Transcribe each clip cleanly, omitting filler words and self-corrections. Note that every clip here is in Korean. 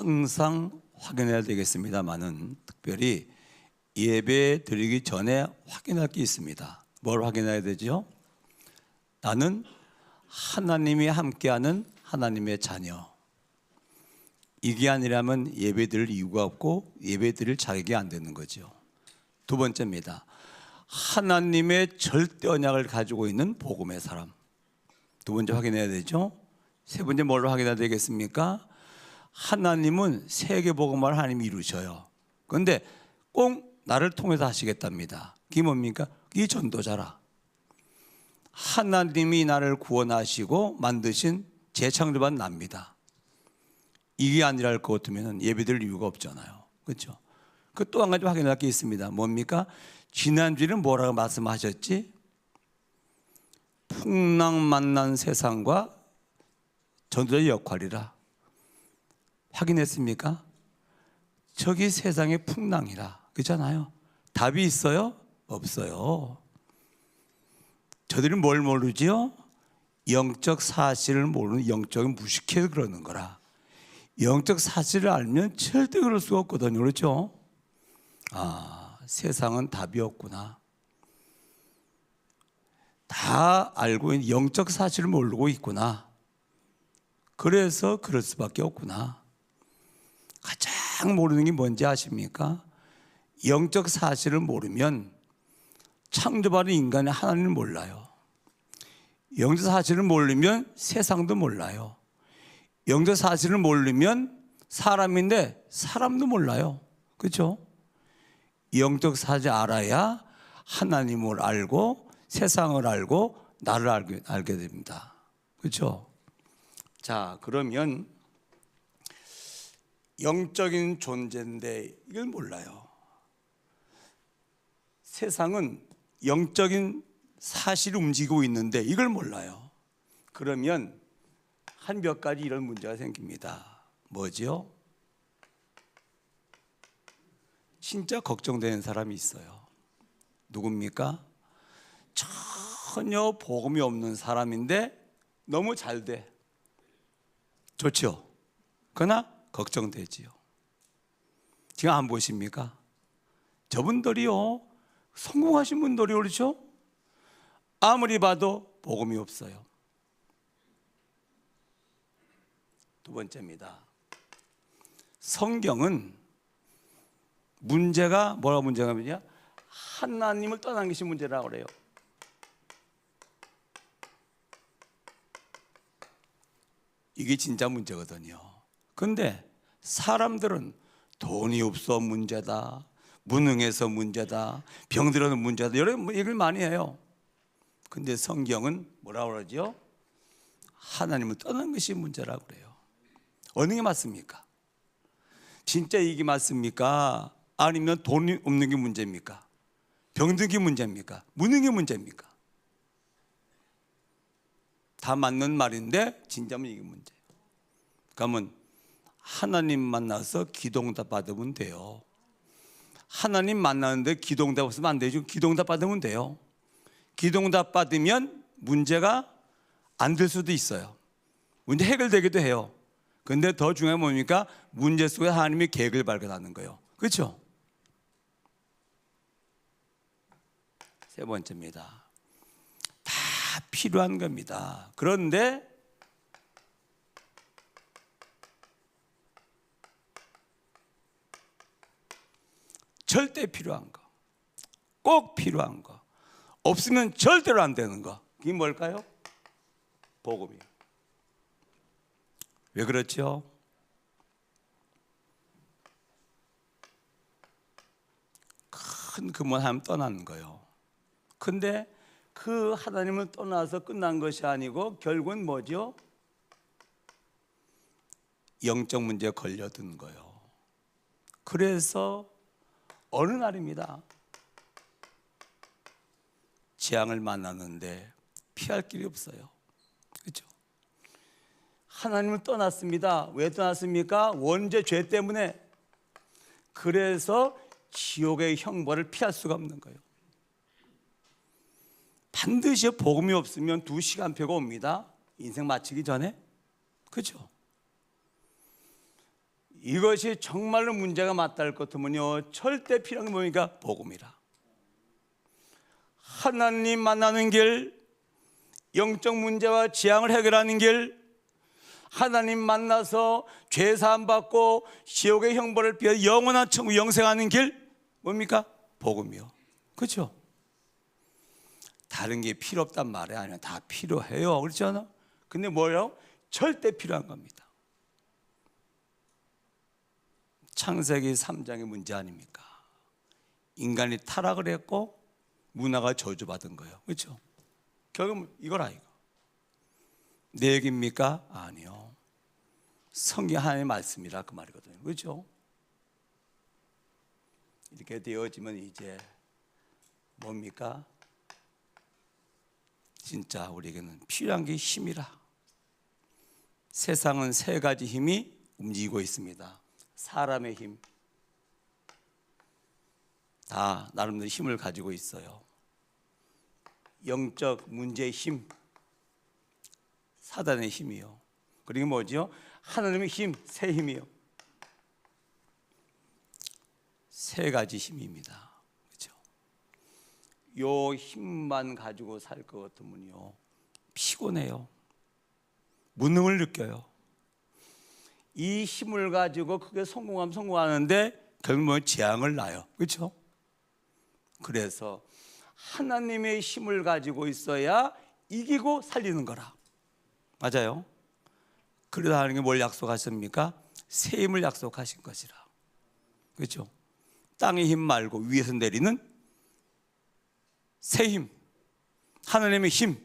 항상 확인해야 되겠습니다만은 특별히 예배 드리기 전에 확인할 게 있습니다. 뭘 확인해야 되죠? 나는 하나님이 함께하는 하나님의 자녀. 이게 아니라면 예배 드릴 이유가 없고 예배 드릴 자격이 안 되는 거죠. 두 번째입니다. 하나님의 절대 언약을 가지고 있는 복음의 사람. 두 번째 확인해야 되죠. 세 번째 뭘로 확인해야 되겠습니까? 하나님은 세계 복음을 하나님이 이루셔요. 그런데 꼭 나를 통해서 하시겠답니다. 그게 뭡니까? 이 전도자라. 하나님이 나를 구원하시고 만드신 재창조한 납니다. 이게 아니랄 것 같으면 예배드릴 이유가 없잖아요. 그렇죠? 그 또 한 가지 확인할 게 있습니다. 뭡니까? 지난주에는 뭐라고 말씀하셨지? 풍랑 만난 세상과 전도자의 역할이라. 확인했습니까? 저기 세상의 풍랑이라. 그렇잖아요. 답이 있어요? 없어요. 저들이 뭘 모르지요? 영적 사실을 모르는 영적인 무식해서 그러는 거라. 영적 사실을 알면 절대 그럴 수가 없거든요. 그렇죠? 아, 세상은 답이 없구나. 다 알고 있는 영적 사실을 모르고 있구나. 그래서 그럴 수밖에 없구나. 가장 모르는 게 뭔지 아십니까? 영적 사실을 모르면 창조받은 인간의 하나님을 몰라요. 영적 사실을 모르면 세상도 몰라요. 영적 사실을 모르면 사람인데 사람도 몰라요. 그렇죠? 영적 사실 알아야 하나님을 알고 세상을 알고 나를 알게 됩니다. 그렇죠? 자, 그러면 영적인 존재인데 이걸 몰라요. 세상은 영적인 사실이 움직이고 있는데 이걸 몰라요. 그러면 한 몇 가지 이런 문제가 생깁니다. 뭐죠? 진짜 걱정되는 사람이 있어요. 누굽니까? 전혀 복음이 없는 사람인데 너무 잘 돼. 좋죠? 그러나 걱정되지요. 지금 안 보십니까? 저분들이요, 성공하신 분들이 그렇죠? 아무리 봐도 복음이 없어요. 두 번째입니다. 성경은 문제가 뭐라고 문제가 뭐냐? 하나님을 떠난 것이 문제라고 그래요. 이게 진짜 문제거든요. 그런데 사람들은 돈이 없어 문제다, 무능해서 문제다, 병들어서 문제다, 이런 얘기를 많이 해요. 근데 성경은 뭐라고 그러죠? 하나님을 떠난 것이 문제라고 그래요. 어느 게 맞습니까? 진짜 이게 맞습니까? 아니면 돈이 없는 게 문제입니까? 병든 게 문제입니까? 무능한 게 문제입니까? 다 맞는 말인데 진짜면 이게 문제예요. 그러면 하나님 만나서 기도응답 받으면 돼요. 하나님 만나는데 기도응답 없으면 안 되죠. 기도응답 받으면 돼요. 기도응답 받으면 문제가 안 될 수도 있어요. 문제 해결되기도 해요. 그런데 더 중요한 뭡니까? 문제 속에 하나님의 계획을 발견하는 거예요. 그렇죠? 세 번째입니다. 다 필요한 겁니다. 그런데 절대 필요한 거, 꼭 필요한 거, 없으면 절대로 안 되는 거, 이게 뭘까요? 복음이에요. 왜 그렇죠? 큰 근본 하나님 떠나는 거예요. 근데 그 하나님을 떠나서 끝난 것이 아니고 결국은 뭐죠? 영적 문제에 걸려든 거예요. 그래서 어느 날입니다. 재앙을 만났는데 피할 길이 없어요. 그렇죠? 하나님을 떠났습니다. 왜 떠났습니까? 원죄 죄 때문에. 그래서 지옥의 형벌을 피할 수가 없는 거예요. 반드시 복음이 없으면 2시간표가 옵니다. 인생 마치기 전에. 그렇죠? 이것이 정말로 문제가 맞다할 것 같으면요, 절대 필요한 게 뭡니까? 복음이라. 하나님 만나는 길, 영적 문제와 지향을 해결하는 길, 하나님 만나서 죄 사함 받고 지옥의 형벌을 피해 영원한 천국 영생하는 길, 뭡니까? 복음이요. 그렇죠? 다른 게 필요 없단 말이 아니라 다 필요해요. 그렇잖아. 근데 뭐예요? 절대 필요한 겁니다. 창세기 3장의 문제 아닙니까? 인간이 타락을 했고 문화가 저주받은 거예요. 그렇죠? 결국 이거라 이거. 내 얘기입니까? 아니요. 성경 하나님의 말씀이라 그 말이거든요. 그렇죠? 이렇게 되어지면 이제 뭡니까? 진짜 우리에게는 필요한 게 힘이라. 세상은 세 가지 힘이 움직이고 있습니다. 사람의 힘, 다 나름대로 힘을 가지고 있어요. 영적 문제의 힘, 사단의 힘이요. 그리고 뭐죠? 하나님의 힘, 새 힘이요. 세 가지 힘입니다. 그렇죠? 요 힘만 가지고 살 것 같으면요, 피곤해요. 무능을 느껴요. 이 힘을 가지고 그게 성공하면 성공하는데 결국은 재앙을 낳아요. 그렇죠? 그래서 하나님의 힘을 가지고 있어야 이기고 살리는 거라. 맞아요. 그러다 하나님이 뭘 약속하십니까? 새 힘을 약속하신 것이라. 그렇죠? 땅의 힘 말고 위에서 내리는 새 힘, 하나님의 힘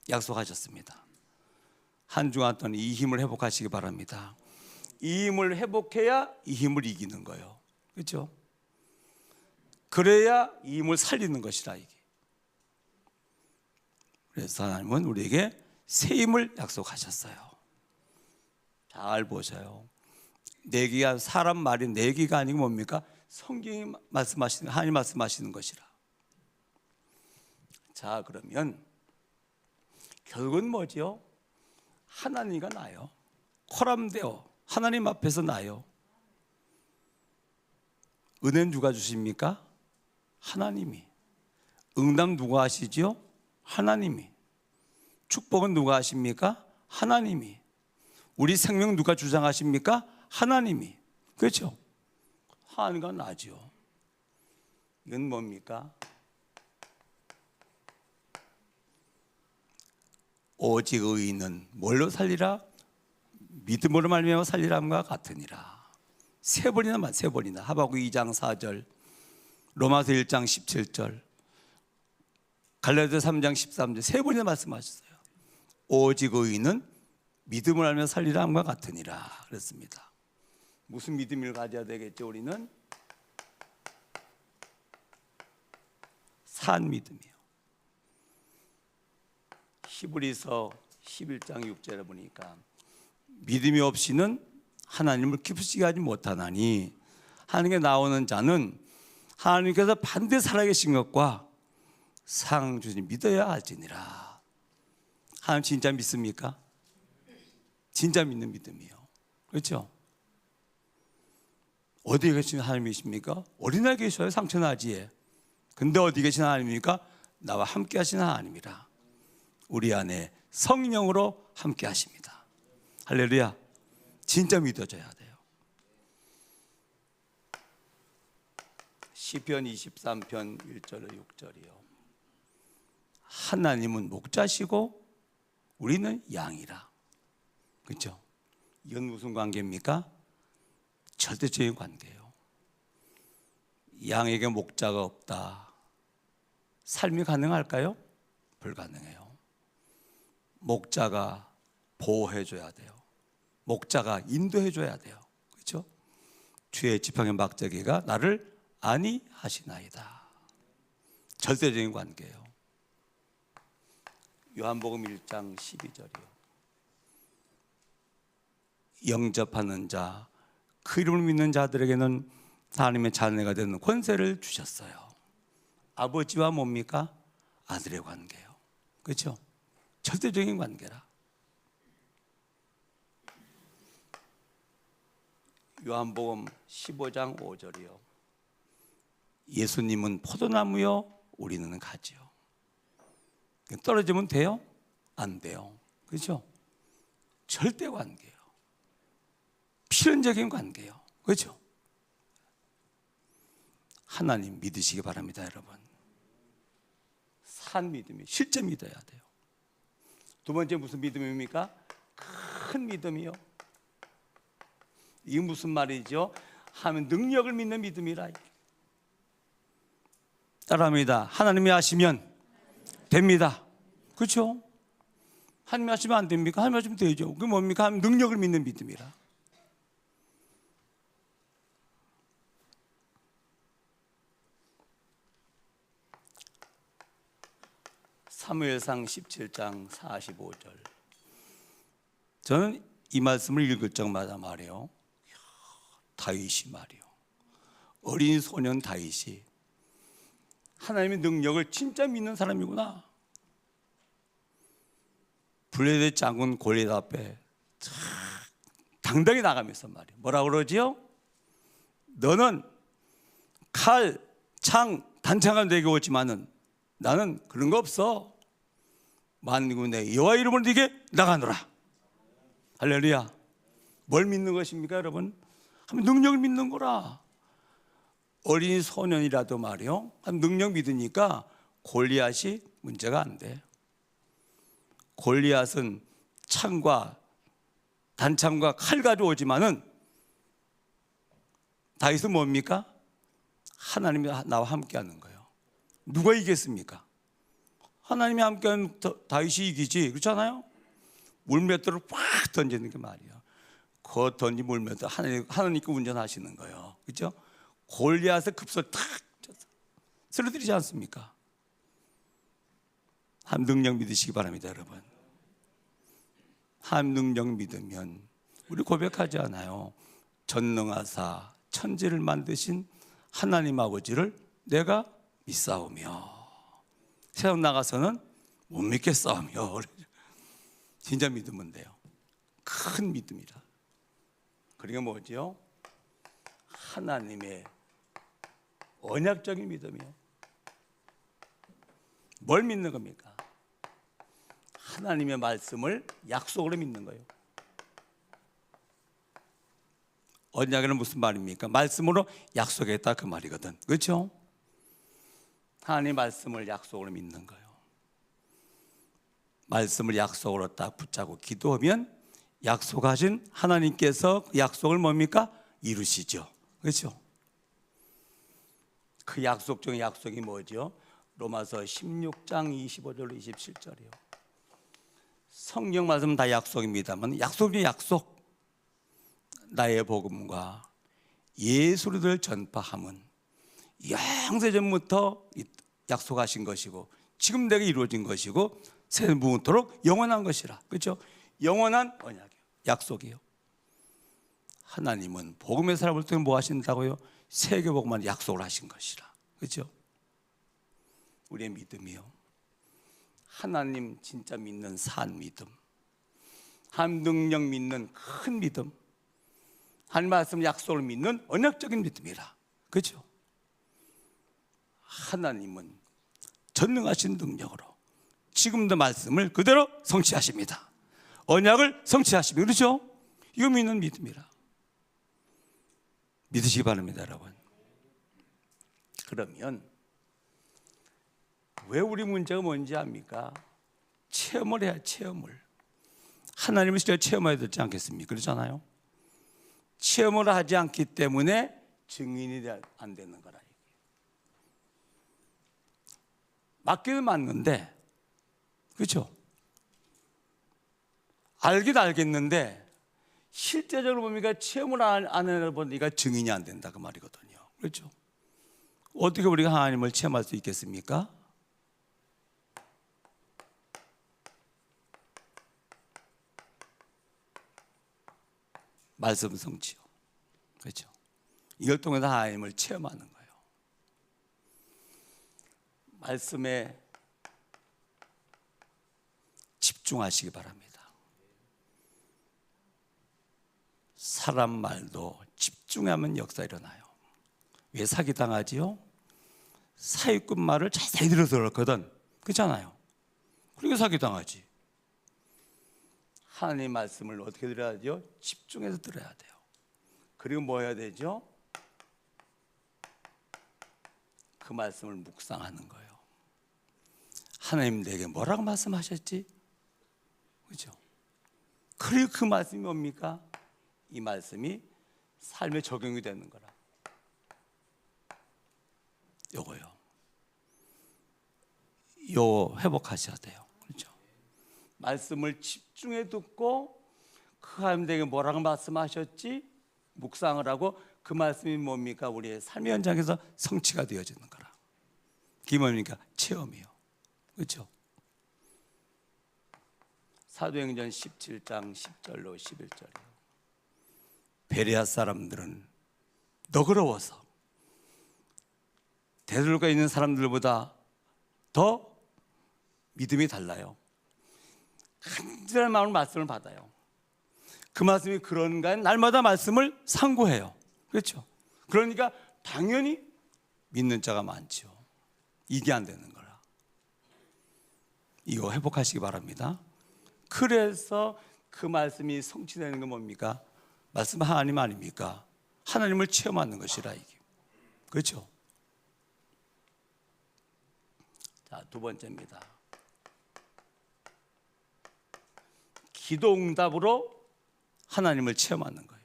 약속하셨습니다. 한 주간 동안 이 힘을 회복하시기 바랍니다. 이 힘을 회복해야 이 힘을 이기는 거예요. 그렇죠? 그래야 이 힘을 살리는 것이라 이게. 그래서 하나님은 우리에게 새 힘을 약속하셨어요. 잘 보셔요. 내기가 사람 말이 내기가 아니고 뭡니까? 성경이 말씀하시는, 하나님 말씀하시는 것이라. 자, 그러면 결국은 뭐죠? 하나님과 나요. 코람되어 하나님 앞에서 나요. 은혜는 누가 주십니까? 하나님이. 응답 누가 하시죠? 하나님이. 축복은 누가 하십니까? 하나님이. 우리 생명 누가 주장하십니까? 하나님이. 그렇죠? 하나님과 나죠. 이건 뭡니까? 오직 의인은 뭘로 살리라? 믿음으로 말미암아 살리람과 같으니라. 세 번이나 하박국 2장 4절, 로마서 1장 17절, 갈라디아 3장 13절 세 번이나 말씀하셨어요. 오직 의인은 믿음을 알며 살리람과 같으니라 그랬습니다. 무슨 믿음을 가져야 되겠죠? 우리는 산 믿음이요. 히브리서 11장 6절에 보니까 믿음이 없이는 하나님을 기쁘시게 하지 못하나니 하나님께 나오는 자는 하나님께서 반드시 살아계신 것과 상 주님 믿어야 할지니라. 하나님 진짜 믿습니까? 진짜 믿는 믿음이요. 그렇죠? 어디에 계신 하나님이십니까? 어린아이 계셔요, 상천하지에. 근데 어디 계신 하나님입니까? 나와 함께 하시는 하나님이라. 우리 안에 성령으로 함께 하십니다. 할렐루야. 진짜 믿어져야 돼요. 시편 23편 1절로 6절이요. 하나님은 목자시고 우리는 양이라. 그렇죠? 이건 무슨 관계입니까? 절대적인 관계예요. 양에게 목자가 없다. 삶이 가능할까요? 불가능해요. 목자가 보호해줘야 돼요. 목자가 인도해줘야 돼요. 그렇죠? 주의 지팡이 막대기가 나를 안위하시나이다. 절대적인 관계예요. 요한복음 1장 12절이요. 영접하는 자, 그 이름을 믿는 자들에게는 하나님의 자녀가 되는 권세를 주셨어요. 아버지와 뭡니까? 아들의 관계예요. 그렇죠? 절대적인 관계라. 요한복음 15장 5절이요. 예수님은 포도나무요, 우리는 가지요. 떨어지면 돼요? 안 돼요. 그렇죠? 절대 관계예요. 필연적인 관계예요. 그렇죠? 하나님 믿으시기 바랍니다, 여러분. 산 믿음이 실제 믿어야 돼요. 두 번째 무슨 믿음입니까? 큰 믿음이요. 이게 무슨 말이죠? 하면 능력을 믿는 믿음이라. 따라합니다. 하나님이 하시면 됩니다. 그렇죠? 하나님이 하시면 안 됩니까? 하나님이 하시면 되죠. 그게 뭡니까? 하나님 능력을 믿는 믿음이라. 사무엘상 17장 45절. 저는 이 말씀을 읽을 적마다 말이에요. 다윗이 말이요. 어린 소년 다윗이 하나님의 능력을 진짜 믿는 사람이구나. 블레셋 장군 골리앗 앞에 당당히 나가면서 말이에요. 뭐라 그러지요? 너는 칼, 창, 단창을 내게 오지만은 나는 그런 거 없어. 만군의 여호와 이름으로 네게 나가노라. 할렐루야. 뭘 믿는 것입니까, 여러분? 능력을 믿는 거라. 어린 소년이라도 말이요, 능력 믿으니까 골리앗이 문제가 안 돼. 골리앗은 창과 단창과 칼 가져오지만은 다윗은 뭡니까? 하나님이 나와 함께하는 거예요. 누가 이겼습니까? 하나님이 함께하는 다윗이 이기지. 그렇잖아요? 물맷돌을 팍 던지는 게 말이에요. 그 던진 물맷돌 하나님께 운전하시는 거예요. 그렇죠? 골리앗의 급소를 탁 쓰러뜨리지 않습니까? 한 능력 믿으시기 바랍니다, 여러분. 한 능력 믿으면 우리 고백하지 않아요. 전능하사 천지를 만드신 하나님 아버지를 내가 믿사오며. 세상 나가서는 못 믿겠사오며. 진짜 믿으면 돼요. 큰 믿음이라. 그게 뭐죠? 하나님의 언약적인 믿음이에요. 뭘 믿는 겁니까? 하나님의 말씀을 약속으로 믿는 거예요. 언약은 무슨 말입니까? 말씀으로 약속했다 그 말이거든. 그렇죠? 하나님의 말씀을 약속으로 믿는 거예요. 말씀을 약속으로 딱 붙잡고 기도하면 약속하신 하나님께서 그 약속을 뭡니까? 이루시죠. 그렇죠? 그 약속 중에 약속이 뭐죠? 로마서 16장 25절로 27절이요. 성경 말씀은 다 약속입니다만 약속 중에 약속. 나의 복음과 예수를 전파함은 영세전부터 약속하신 것이고 지금 내게 이루어진 것이고 세무토록 영원한 것이라. 그렇죠? 영원한 언약이요, 약속이요. 하나님은 복음의 사람을 통해 뭐 하신다고요? 세계복음만 약속을 하신 것이라. 그렇죠? 우리의 믿음이요, 하나님 진짜 믿는 산 믿음, 한 능력 믿는 큰 믿음, 한 말씀 약속을 믿는 언약적인 믿음이라. 그렇죠? 하나님은 전능하신 능력으로 지금도 말씀을 그대로 성취하십니다. 언약을 성취하십니다. 그렇죠? 이거 믿는 믿음이라. 믿으시기 바랍니다, 여러분. 그러면 왜 우리 문제가 뭔지 압니까? 체험을 해야 체험을. 하나님을 진짜 체험해야 되지 않겠습니까? 그렇잖아요. 체험을 하지 않기 때문에 증인이 안 되는 거라. 맞기는 맞는데, 그렇죠? 알긴 알겠는데 실제적으로 보니까 체험을 안 해보니까 증인이 안 된다 그 말이거든요. 그렇죠? 어떻게 우리가 하나님을 체험할 수 있겠습니까? 말씀 성취요. 그렇죠? 이걸 통해서 하나님을 체험하는 거예요. 말씀에 집중하시기 바랍니다. 사람 말도 집중하면 역사 일어나요. 왜 사기당하지요? 사기꾼 말을 자세히 들어서 그렇거든. 그렇잖아요. 그러니까 사기당하지. 하나님 말씀을 어떻게 들어야 돼요? 집중해서 들어야 돼요. 그리고 뭐 해야 되죠? 그 말씀을 묵상하는 거예요. 하나님 내게 뭐라고 말씀하셨지? 그렇죠? 그리고 그 말씀이 뭡니까? 이 말씀이 삶에 적용이 되는 거라. 요거요. 요 회복하셔야 돼요. 그렇죠? 말씀을 집중해 듣고 그 하나님 내게 뭐라고 말씀하셨지? 묵상을 하고 그 말씀이 뭡니까? 우리의 삶의 현장에서 성취가 되어지는 거라. 그게 뭡니까? 체험이요. 그렇죠? 사도행전 17장 10절로 11절이요. 베레아 사람들은 너그러워서 데살로니가 있는 사람들보다 더 믿음이 달라요. 간절한 마음으로 말씀을 받아요. 그 말씀이 그런가 날마다 말씀을 상고해요. 그렇죠? 그러니까 당연히 믿는 자가 많죠. 이게 안 되는 거라. 이거 회복하시기 바랍니다. 그래서 그 말씀이 성취되는 건 뭡니까? 말씀 하나님 아닙니까? 하나님을 체험하는 것이라 이게. 그렇죠? 자, 두 번째입니다. 기도 응답으로 하나님을 체험하는 거예요.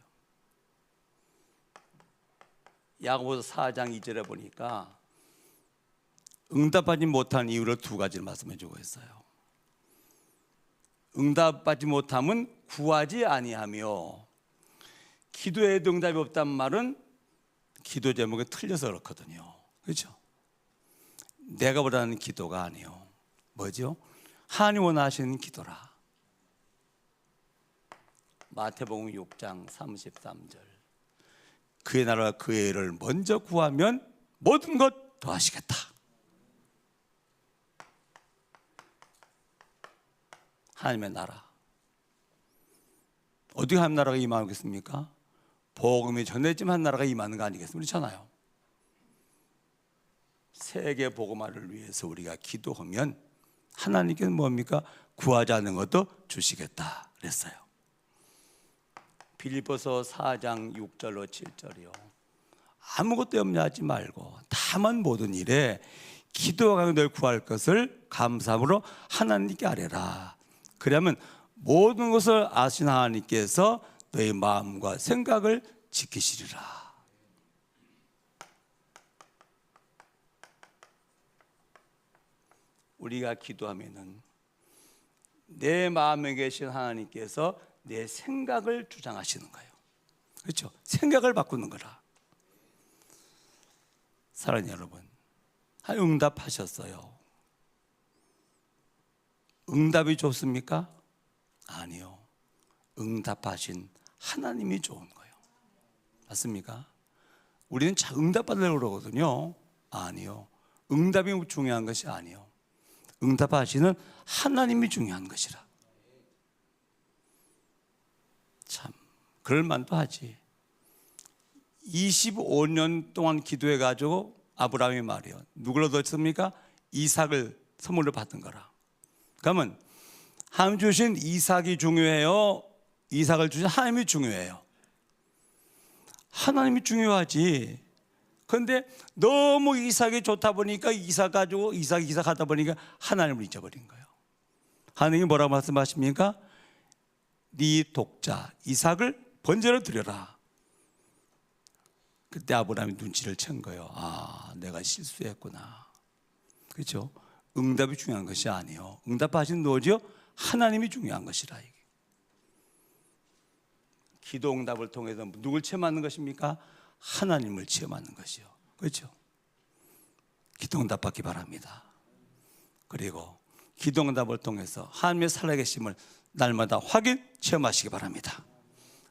야고보서 4장 2절에 보니까 응답하지 못한 이유를 두 가지를 말씀해 주고 있어요. 응답받지 못함은 구하지 아니하며, 기도에도 응답이 없다는 말은 기도 제목이 틀려서 그렇거든요. 그렇죠? 내가 원하는 기도가 아니요. 뭐죠? 하나님 원하시는 기도라. 마태복음 6장 33절. 그의 나라와 그의 의를 먼저 구하면 모든 것 더하시겠다. 하나님의 나라. 어디 하나님 나라가 임하겠습니까? 복음이 전해짐 한 나라가 임하는 거 아니겠습니까? 그렇잖아요. 세계 복음화를 위해서 우리가 기도하면 하나님께서 뭡니까? 구하지 않는 것도 주시겠다 그랬어요. 빌립보서 4장 6절로 7절이요. 아무것도 염려하지 말고 다만 모든 일에 기도와 간구를 구할 것을 감사함으로 하나님께 아뢰라. 그러면 모든 것을 아신 하나님께서 너의 마음과 생각을 지키시리라. 우리가 기도하면은 내 마음에 계신 하나님께서 내 생각을 주장하시는 거예요. 그렇죠? 생각을 바꾸는 거라. 사랑하는 여러분, 응답하셨어요. 응답이 좋습니까? 아니요. 응답하신 하나님이 좋은 거예요. 맞습니까? 우리는 응답받으려고 그러거든요. 아니요. 응답이 중요한 것이 아니요. 응답하시는 하나님이 중요한 것이라. 참 그럴만도 하지. 25년 동안 기도해가지고 아브라함이 말이요, 누구를 얻었습니까? 이삭을 선물로 받은 거라. 그러면 하나님 주신 이삭이 중요해요? 이삭을 주신 하나님이 중요해요? 하나님이 중요하지. 그런데 너무 이삭이 좋다 보니까 이삭 가지고 이삭 하다 보니까 하나님을 잊어버린 거예요. 하나님이 뭐라고 말씀하십니까? 네 독자 이삭을 번제로 드려라. 그때 아브라함이 눈치를 챈 거예요. 아, 내가 실수했구나. 그렇죠? 응답이 중요한 것이 아니요. 응답하신 누구죠? 하나님이 중요한 것이라. 이게. 기도 응답을 통해서 누굴 체험하는 것입니까? 하나님을 체험하는 것이요. 그렇죠? 기도 응답 받기 바랍니다. 그리고 기도 응답을 통해서 하나님의 살아계심을 날마다 확인 체험하시기 바랍니다.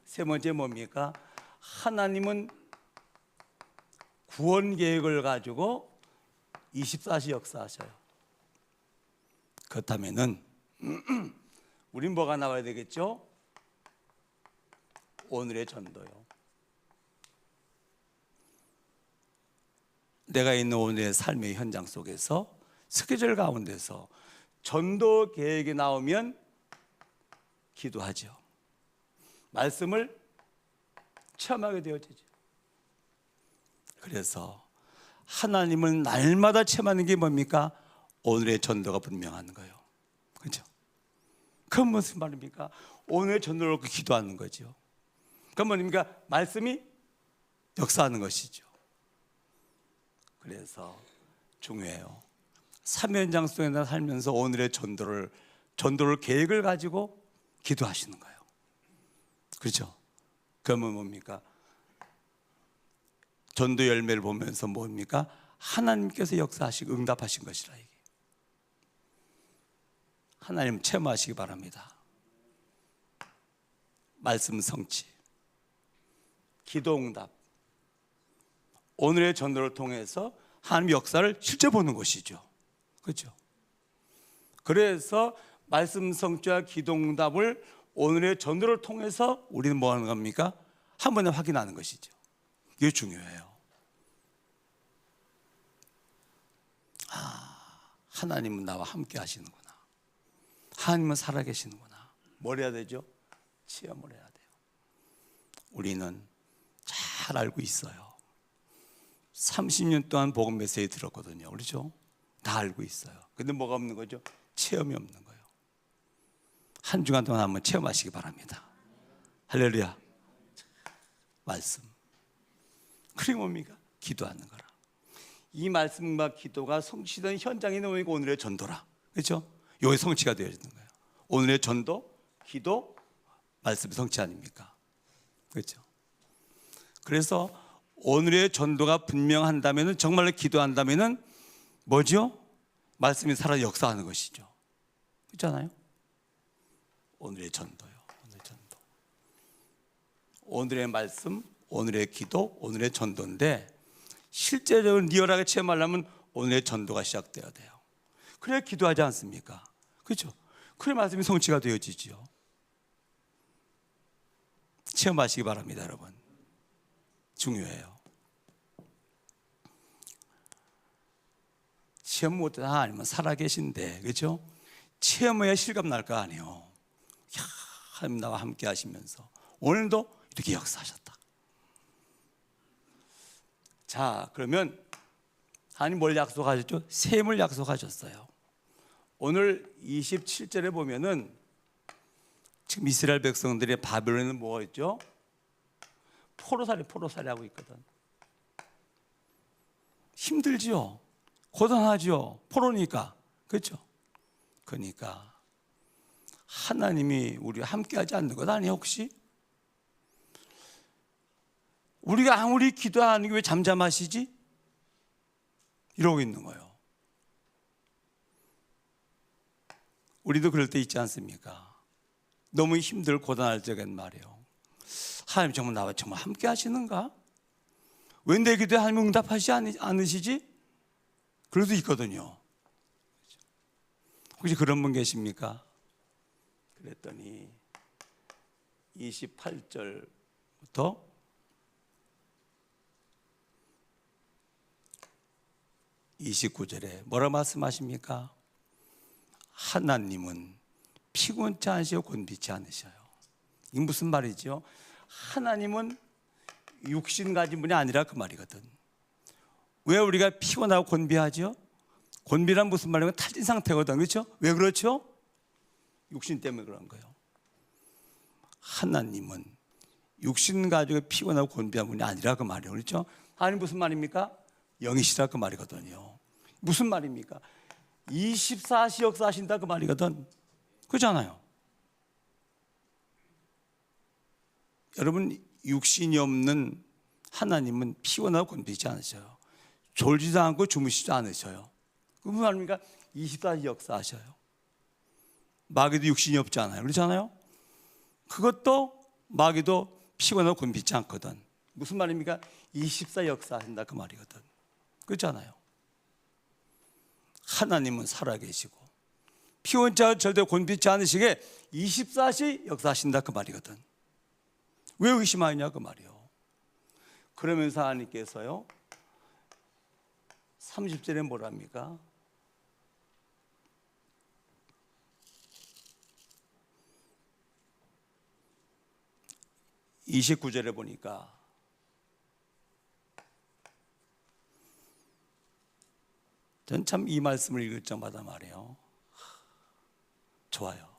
세 번째 뭡니까? 하나님은 구원 계획을 가지고 24시 역사하셔요. 그렇다면은 우린 뭐가 나와야 되겠죠? 오늘의 전도요. 내가 있는 오늘의 삶의 현장 속에서 스케줄 가운데서 전도 계획이 나오면 기도하죠. 말씀을 체험하게 되어지죠. 그래서 하나님을 날마다 체험하는 게 뭡니까? 오늘의 전도가 분명한 거예요. 그렇죠? 그건 무슨 말입니까? 오늘의 전도를 놓고 기도하는 거죠. 그건 뭡니까? 말씀이 역사하는 것이죠. 그래서 중요해요. 삶의 현장 속에 살면서 오늘의 전도를 계획을 가지고 기도하시는 거예요. 그렇죠? 그러면 뭡니까? 전도 열매를 보면서 뭡니까? 하나님께서 역사하시고 응답하신 것이라. 이게 하나님 체험하시기 바랍니다. 말씀 성취, 기도 응답, 오늘의 전도를 통해서 하나님의 역사를 실제 보는 것이죠. 그렇죠? 그래서 말씀 성취와 기도 응답을 오늘의 전도를 통해서 우리는 뭐 하는 겁니까? 한 번에 확인하는 것이죠. 이게 중요해요. 하나님은 나와 함께 하시는구나. 하나님은 살아계시는구나. 뭘 해야 되죠? 체험을 해야 돼요. 우리는 잘 알고 있어요. 30년 동안 복음 메시지 들었거든요. 그렇죠? 다 알고 있어요. 근데 뭐가 없는 거죠? 체험이 없는 거예요. 한 주간 동안 한번 체험하시기 바랍니다. 할렐루야. 말씀. 그게 뭡니까? 기도하는 거라. 이 말씀과 기도가 성취된 현장에 놓이고 오늘의 전도라. 그렇죠? 여기 성취가 되어지는 거예요. 오늘의 전도, 기도, 말씀 성취 아닙니까? 그렇죠? 그래서 오늘의 전도가 분명한다면, 정말로 기도한다면 뭐죠? 말씀이 살아 역사하는 것이죠. 그렇잖아요? 오늘의 전도요. 오늘의 전도. 오늘의 말씀, 오늘의 기도, 오늘의 전도인데 실제적으로 리얼하게 체험하려면 오늘의 전도가 시작돼야 돼요. 그래야 기도하지 않습니까? 그렇죠? 그래 말씀이 성취가 되어지죠. 체험하시기 바랍니다, 여러분. 중요해요. 체험 못해도 하나님은 살아계신데, 그렇죠? 체험해야 실감 날 거 아니에요. 하나님 나와 함께 하시면서 오늘도 이렇게 역사하셨다. 자, 그러면 하나님 뭘 약속하셨죠? 셈을 약속하셨어요. 오늘 27절에 보면은 지금 이스라엘 백성들의 바벨론은 뭐였죠? 포로살이 하고 있거든. 힘들지요. 고단하죠. 포로니까. 그렇죠? 그러니까 하나님이 우리와 함께하지 않는 것 아니에요, 혹시? 우리가 아무리 기도하는 게 왜 잠잠하시지? 이러고 있는 거예요. 우리도 그럴 때 있지 않습니까? 너무 힘들고 고단할 적엔 말이에요. 하나님 정말 나와 정말 함께 하시는가? 왜 내 기도에 하나님 응답하지 않으시지? 그래도 있거든요. 혹시 그런 분 계십니까? 그랬더니 28절부터 29절에 뭐라 말씀하십니까? 하나님은 피곤치 않으시고 곤비치 않으셔요. 이게 무슨 말이죠? 하나님은 육신 가진 분이 아니라 그 말이거든. 왜 우리가 피곤하고 곤비하죠? 곤비란 무슨 말이냐면 탈진 상태거든. 그렇죠? 왜 그렇죠? 육신 때문에 그런 거예요. 하나님은 육신 가지고 피곤하고 곤비한 분이 아니라 그 말이에요. 그렇죠? 하나님 무슨 말입니까? 영이시라 그 말이거든요. 무슨 말입니까? 24시 역사하신다 그 말이거든. 그렇잖아요. 여러분, 육신이 없는 하나님은 피곤하고 곤비지 않으셔요. 졸지도 않고 주무시지도 않으셔요. 그 무슨 말입니까? 24시 역사하셔요. 마귀도 육신이 없지 않아요. 그렇잖아요. 그것도 마귀도 피곤하고 곤비지 않거든. 무슨 말입니까? 24 역사하신다 그 말이거든. 그렇잖아요. 하나님은 살아계시고 피곤치 않고 절대 곤비지 않으시게 24시 역사하신다 그 말이거든. 왜 의심하냐 그 말이요. 그러면서 하나님께서요 30절에 뭐랍니까? (29절에) 보니까 전 참 이 말씀을 읽을 때마다 말이에요, 좋아요.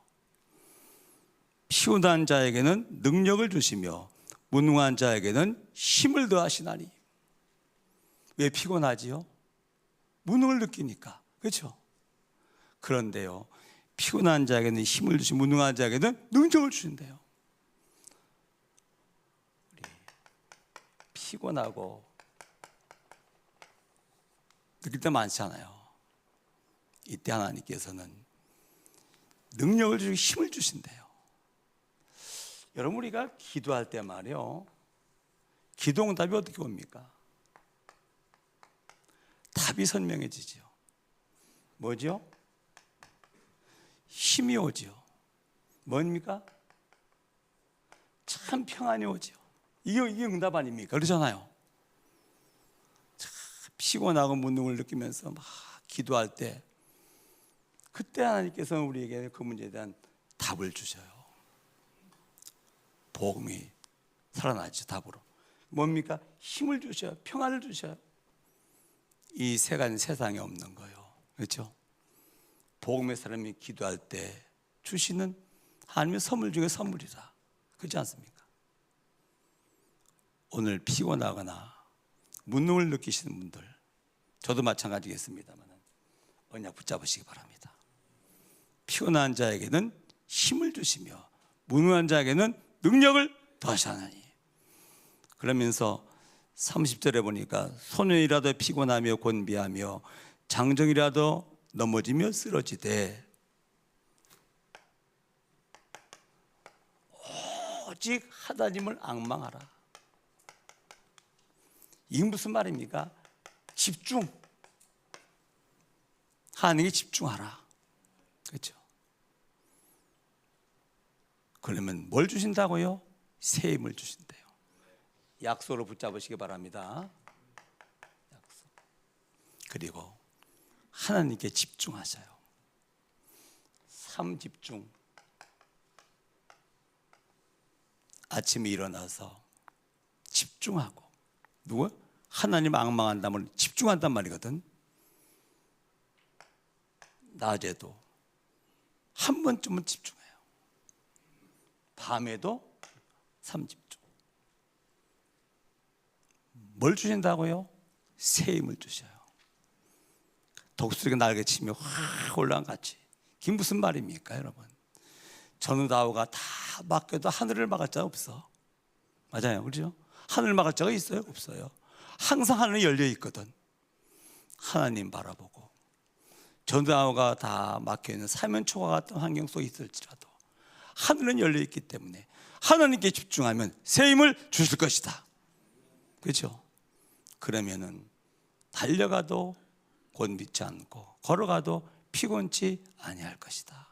피곤한 자에게는 능력을 주시며 무능한 자에게는 힘을 더하시나니. 왜 피곤하지요? 무능을 느끼니까. 그렇죠? 그런데요, 피곤한 자에게는 힘을 주시고 무능한 자에게는 능력을 주신대요. 우리 피곤하고 느낄 때 많잖아요. 이때 하나님께서는 능력을 주시고 힘을 주신대요. 여러분, 우리가 기도할 때 말이요, 기도응답이 어떻게 옵니까? 답이 선명해지죠. 뭐죠? 힘이 오죠. 뭡니까? 참 평안이 오죠. 이게 응답 아닙니까? 그러잖아요. 참 피곤하고 무능을 느끼면서 막 기도할 때, 그때 하나님께서는 우리에게 그 문제에 대한 답을 주셔요. 복음이 살아나죠. 답으로. 뭡니까? 힘을 주셔요. 평안을 주셔요. 이 세 가지 세상에 없는 거예요. 그렇죠? 복음의 사람이 기도할 때 주시는 하나님의 선물 중에 선물이다. 그렇지 않습니까? 오늘 피곤하거나 무능을 느끼시는 분들, 저도 마찬가지겠습니다만 언약 붙잡으시기 바랍니다. 피곤한 자에게는 힘을 주시며 무능한 자에게는 능력을 더하시나니. 그러면서 30절에 보니까 소년이라도 피곤하며 곤비하며 장정이라도 넘어지며 쓰러지되 오직 하나님을 앙망하라. 이게 무슨 말입니까? 집중. 하나님께 집중하라. 그렇죠? 그러면 뭘 주신다고요? 새 힘을 주신대요. 약속으로 붙잡으시기 바랍니다. 약속. 그리고 하나님께 집중하셔요. 삶 집중. 아침에 일어나서 집중하고, 누구? 하나님 앙망한다면 집중한단 말이거든. 낮에도 한 번쯤은 집중해요. 밤에도 삶 집중. 뭘 주신다고요? 새 힘을 주셔요. 독수리가 날개치며 확 올라간 같이. 이게 무슨 말입니까, 여러분? 전우다우가 다 막혀도 하늘을 막을 자가 없어. 맞아요, 그렇죠? 하늘을 막을 자가 있어요? 없어요. 항상 하늘이 열려 있거든. 하나님 바라보고, 전우다우가 다 막혀있는 사면초가 같은 환경 속에 있을지라도 하늘은 열려 있기 때문에 하나님께 집중하면 새 힘을 주실 것이다. 그렇죠? 그러면은 달려가도 곤비지 않고 걸어가도 피곤치 아니할 것이다.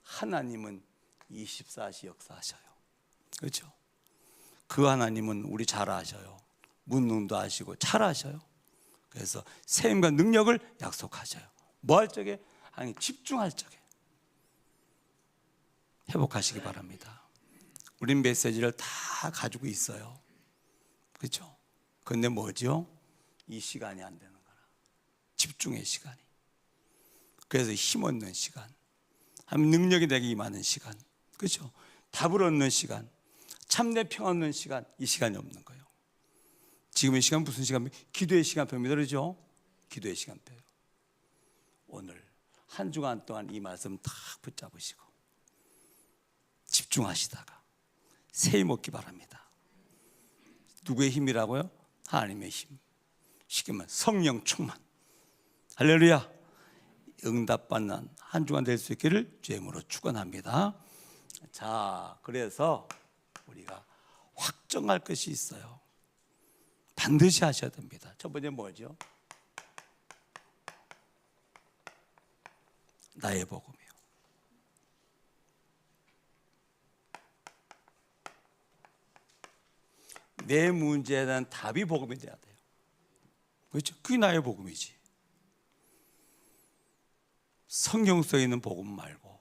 하나님은 24시 역사하셔요. 그렇죠? 그 하나님은 우리 잘 아셔요. 문능도 아시고 잘 아셔요. 그래서 새 힘과 능력을 약속하셔요. 뭐 할 적에? 아니, 집중할 적에 회복하시기 바랍니다. 우린 메시지를 다 가지고 있어요. 그렇죠? 그런데 뭐죠? 이 시간이 안 되는 거라. 집중의 시간이. 그래서 힘 얻는 시간, 능력이 내게 임하는 시간, 그렇죠? 답을 얻는 시간, 참내 평 얻는 시간, 이 시간이 없는 거예요. 지금의 시간 무슨 시간? 기도의 시간표입니다. 그렇죠? 기도의 시간표. 오늘 한 주간 동안 이 말씀 다 붙잡으시고 집중하시다가 새 힘 얻기 바랍니다. 누구의 힘이라고요? 하나님의 힘. 쉽게 말하면 성령 충만. 할렐루야. 응답받는 한 주간 될 수 있기를 주의 이름으로 축원합니다. 자, 그래서 우리가 확정할 것이 있어요. 반드시 하셔야 됩니다. 첫 번째 뭐죠? 나의 복음이요. 내 문제에 대한 답이 복음이 돼야 돼요. 그렇죠? 그게 나의 복음이지. 성경 속에 있는 복음 말고,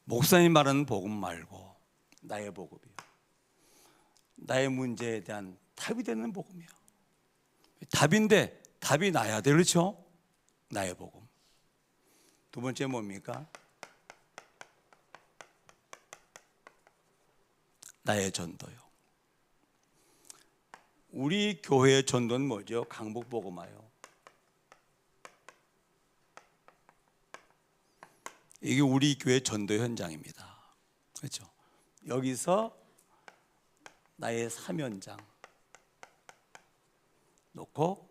목사님 말하는 복음 말고, 나의 복음이요. 나의 문제에 대한 답이 되는 복음이요. 답인데 답이 나야 돼. 그렇죠? 나의 복음. 두 번째 뭡니까? 나의 전도요. 우리 교회의 전도는 뭐죠? 강북복음화요. 이게 우리 교회 전도 현장입니다. 그렇죠? 여기서 나의 사면장 놓고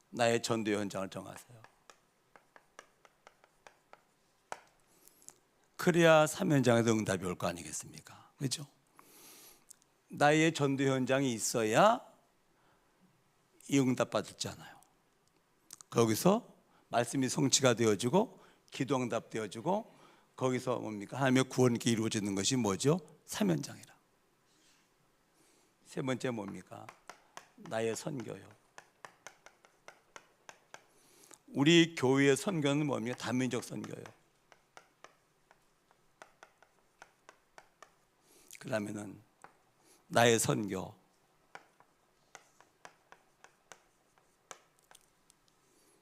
나의 전도 현장을 정하세요. 그래야 사면장에서 응답이 올 거 아니겠습니까? 그렇죠? 나의 전도 현장이 있어야 이 응답 받았잖아요. 거기서 말씀이 성취가 되어지고 기도 응답 되어지고 거기서 뭡니까? 하나님의 구원이 이루어지는 것이 뭐죠? 사면장이라. 세 번째 뭡니까? 나의 선교요. 우리 교회의 선교는 뭡니까? 다민족 선교요. 그러면은 나의 선교,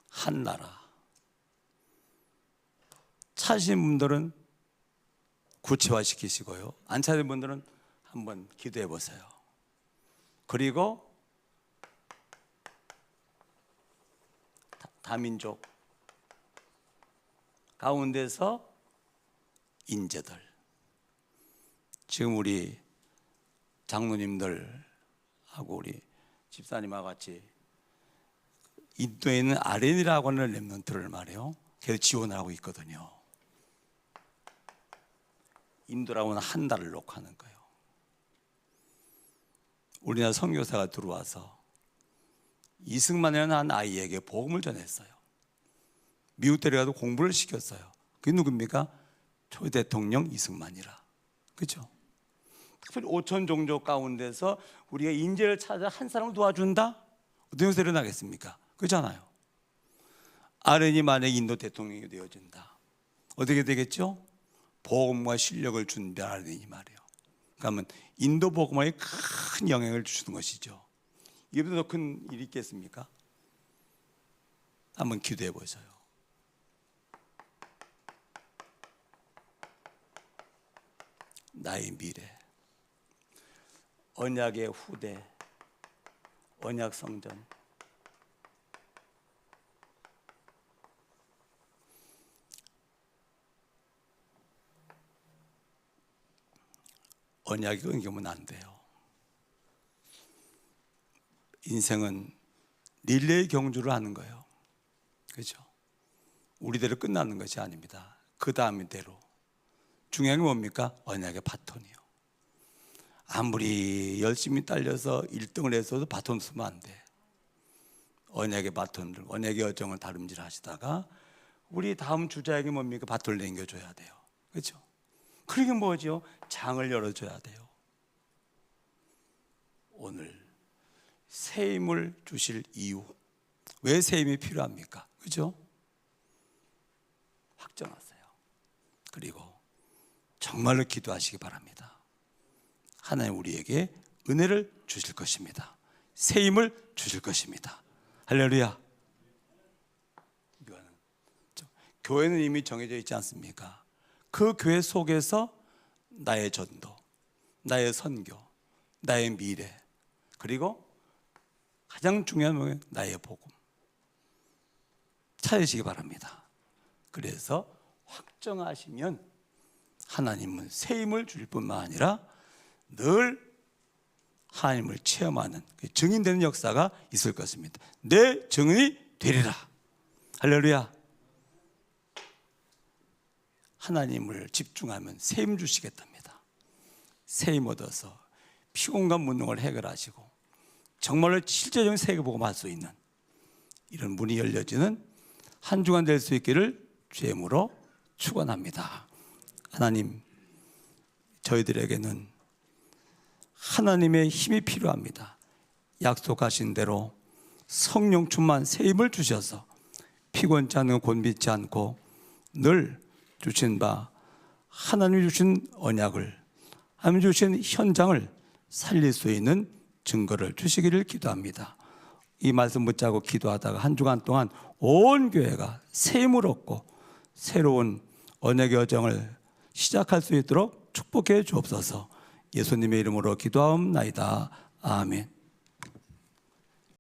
한 나라. 차신 분들은 구체화시키시고요, 안 차신 분들은 한번 기도해 보세요. 그리고 다민족 가운데서 인재들, 지금 우리 장로님들하고 우리 집사님과 같이 인도에 있는 아렌이라고 하는 렘넌트를 말이에요, 계속 지원을 하고 있거든요. 인도라고는 한 달을 놓고 하는 거예요. 우리나라 선교사가 들어와서 이승만이라는 한 아이에게 복음을 전했어요. 미국 데려가서 공부를 시켰어요. 그게 누굽니까? 초대 대통령 이승만이라. 그렇죠? 특별히 5천 종족 가운데서 우리가 인재를 찾아 한 사람을 도와준다? 어떤 곳에 일어나겠습니까? 그렇잖아요. 아렌이 만약에 인도 대통령이 되어진다, 어떻게 되겠죠? 복음과 실력을 준 아렌이 말이에요. 그러면 인도 복음화에 큰 영향을 주는 것이죠. 이보다 더 큰 일이 있겠습니까? 한번 기도해 보세요. 나의 미래, 언약의 후대, 언약 성전, 언약이 끊기면 안 돼요. 인생은 릴레이 경주를 하는 거예요. 그렇죠? 우리대로 끝나는 것이 아닙니다. 그 다음 대로. 중요한 게 뭡니까? 언약의 바톤이요. 아무리 열심히 딸려서 1등을 했어도 바톤 쓰면 안 돼. 언약의 바톤을, 언약의 여정을 다름질 하시다가 우리 다음 주자에게 뭡니까? 바톤을 남겨줘야 돼요. 그렇죠? 그러게 뭐죠? 장을 열어줘야 돼요. 오늘 새 힘을 주실 이유, 왜 새 힘이 필요합니까? 그렇죠? 확정하세요. 그리고 정말로 기도하시기 바랍니다. 하나님 우리에게 은혜를 주실 것입니다. 새 힘을 주실 것입니다. 할렐루야. 교회는 이미 정해져 있지 않습니까? 그 교회 속에서 나의 전도, 나의 선교, 나의 미래, 그리고 가장 중요한 건 나의 복음 찾으시기 바랍니다. 그래서 확정하시면 하나님은 새 힘을 주실 뿐만 아니라 늘 하나님을 체험하는 증인되는 역사가 있을 것입니다. 내 증인이 되리라. 할렐루야. 하나님을 집중하면 새 힘 주시겠답니다. 새 힘 얻어서 피곤감 무능을 해결하시고 정말로 실제적인 세계복음 할 수 있는 이런 문이 열려지는 한 주간 될 수 있기를 주의 이름으로 축원합니다. 하나님, 저희들에게는 하나님의 힘이 필요합니다. 약속하신 대로 성령 충만 새 힘을 주셔서 피곤치 않고 곤비지 않고 늘 주신 바 하나님이 주신 언약을, 하나님이 주신 현장을 살릴 수 있는 증거를 주시기를 기도합니다. 이 말씀 붙잡고 기도하다가 한 주간 동안 온 교회가 새 힘을 얻고 새로운 언약의 여정을 시작할 수 있도록 축복해 주옵소서. 예수님의 이름으로 기도하옵나이다. 아멘.